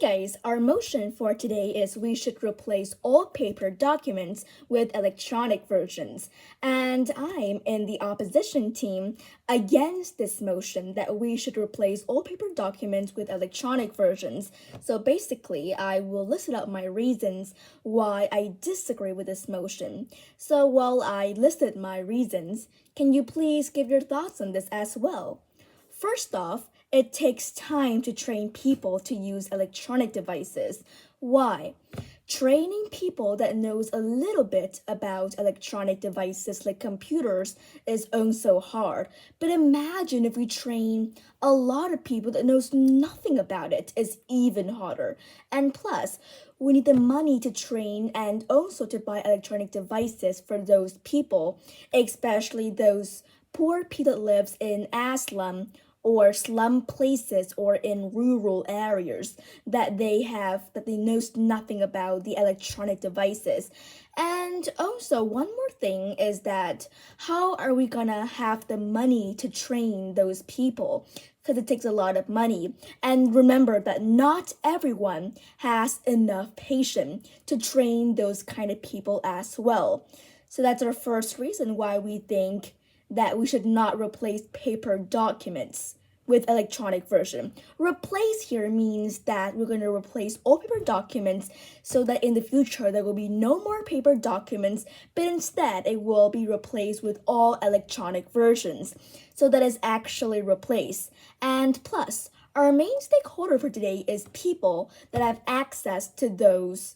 Guys, our motion for today is we should replace all paper documents with electronic versions. And I'm in the opposition team against this motion that we should replace all paper documents with electronic versions. So basically, I will list out my reasons why I disagree with this motion. So while I listed my reasons, can you please give your thoughts on this as well? First off, it takes time to train people to use electronic devices. Why? Training people that knows a little bit about electronic devices like computers is so hard. But imagine if we train a lot of people that knows nothing about it is even harder. And plus, we need the money to train and also to buy electronic devices for those people, especially those poor people that lives in asylum or slum places or in rural areas that they knows nothing about the electronic devices. And also one more thing is that how are we gonna have the money to train those people? Because it takes a lot of money. And remember that not everyone has enough patience to train those kind of people as well. So that's our first reason why we think that we should not replace paper documents with electronic version. Replace here means that we're going to replace all paper documents so that in the future there will be no more paper documents, but instead it will be replaced with all electronic versions. So that is actually replaced. And plus, our main stakeholder for today is people that have access to those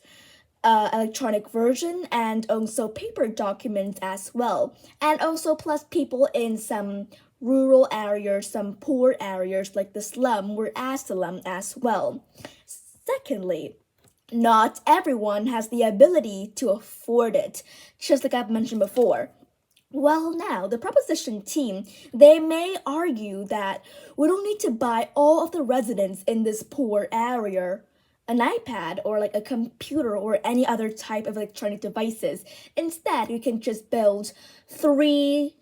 electronic version and also paper documents as well. And also plus people in some rural areas, some poor areas like the slum or asylum as well. Secondly, not everyone has the ability to afford it, just like I've mentioned before. Well, now, the proposition team, they may argue that we don't need to buy all of the residents in this poor area an iPad or like a computer or any other type of electronic devices. Instead, you can just build three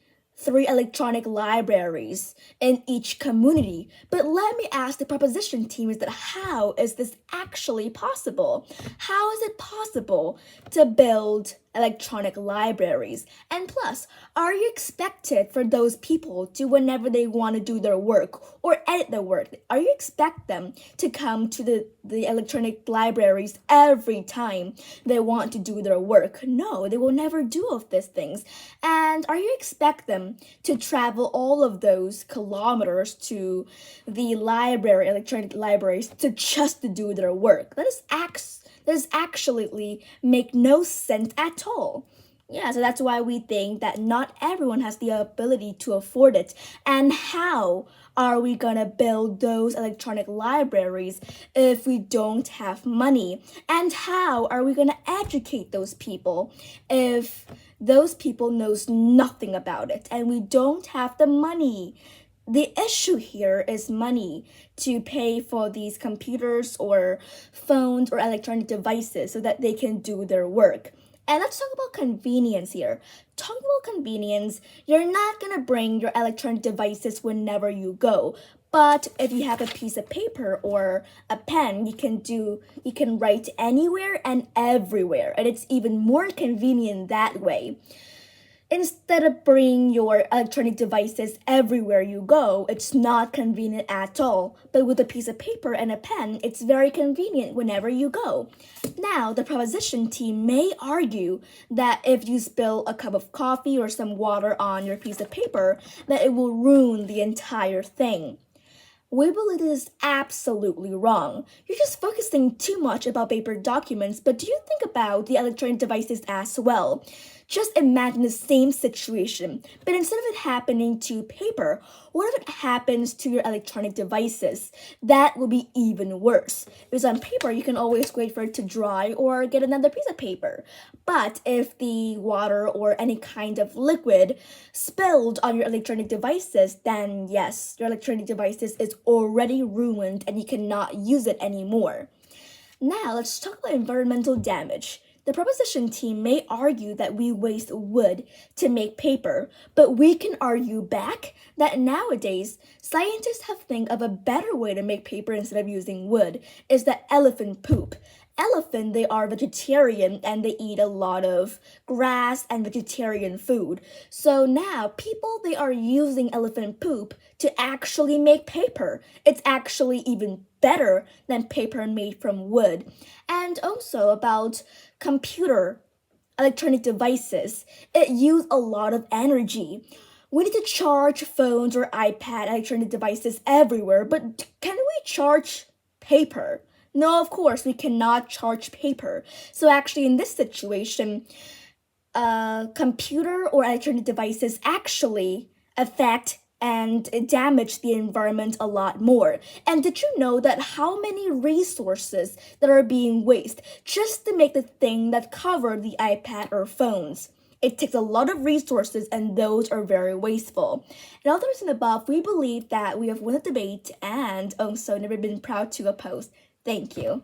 electronic libraries in each community. But let me ask the proposition team is that how is this actually possible? How is it possible to build electronic libraries? And plus, are you expected for those people to whenever they want to do their work or edit their work, are you expect them to come to the electronic libraries every time they want to do their work? No, they will never do of these things. And are you expect them to travel all of those kilometers to the library, electronic libraries, to just to do their work? That is actually make no sense at all. Yeah, so that's why we think that not everyone has the ability to afford it. And how are we gonna build those electronic libraries if we don't have money? And how are we gonna educate those people if those people knows nothing about it and we don't have the money? The issue here is money to pay for these computers or phones or electronic devices so that they can do their work. And let's talk about convenience here. Talking about convenience, you're not gonna bring your electronic devices whenever you go. But if you have a piece of paper or a pen, you can write anywhere and everywhere. And it's even more convenient that way. Instead of bringing your electronic devices everywhere you go, it's not convenient at all. But with a piece of paper and a pen, it's very convenient whenever you go. Now, the proposition team may argue that if you spill a cup of coffee or some water on your piece of paper, that it will ruin the entire thing. We believe it is absolutely wrong. You're just focusing too much about paper documents, but do you think about the electronic devices as well? Just imagine the same situation, but instead of it happening to paper, what if it happens to your electronic devices? That will be even worse. Because on paper, you can always wait for it to dry or get another piece of paper. But if the water or any kind of liquid spilled on your electronic devices, then yes, your electronic devices is already ruined and you cannot use it anymore. Now, let's talk about environmental damage. The proposition team may argue that we waste wood to make paper, but we can argue back that nowadays scientists have think of a better way to make paper instead of using wood is the elephant poop. Elephant, they are vegetarian and they eat a lot of grass and vegetarian food. So now people they are using elephant poop to actually make paper. It's actually even better than paper made from wood. And also about computer electronic devices, it use a lot of energy. We need to charge phones or iPad electronic devices everywhere, but can we charge paper? No, of course, we cannot charge paper. So actually, in this situation, computer or electronic devices actually affect and damage the environment a lot more. And did you know that how many resources that are being wasted just to make the thing that cover the iPad or phones? It takes a lot of resources and those are very wasteful. And all the reason above, we believe that we have won the debate and also never been proud to oppose. Thank you.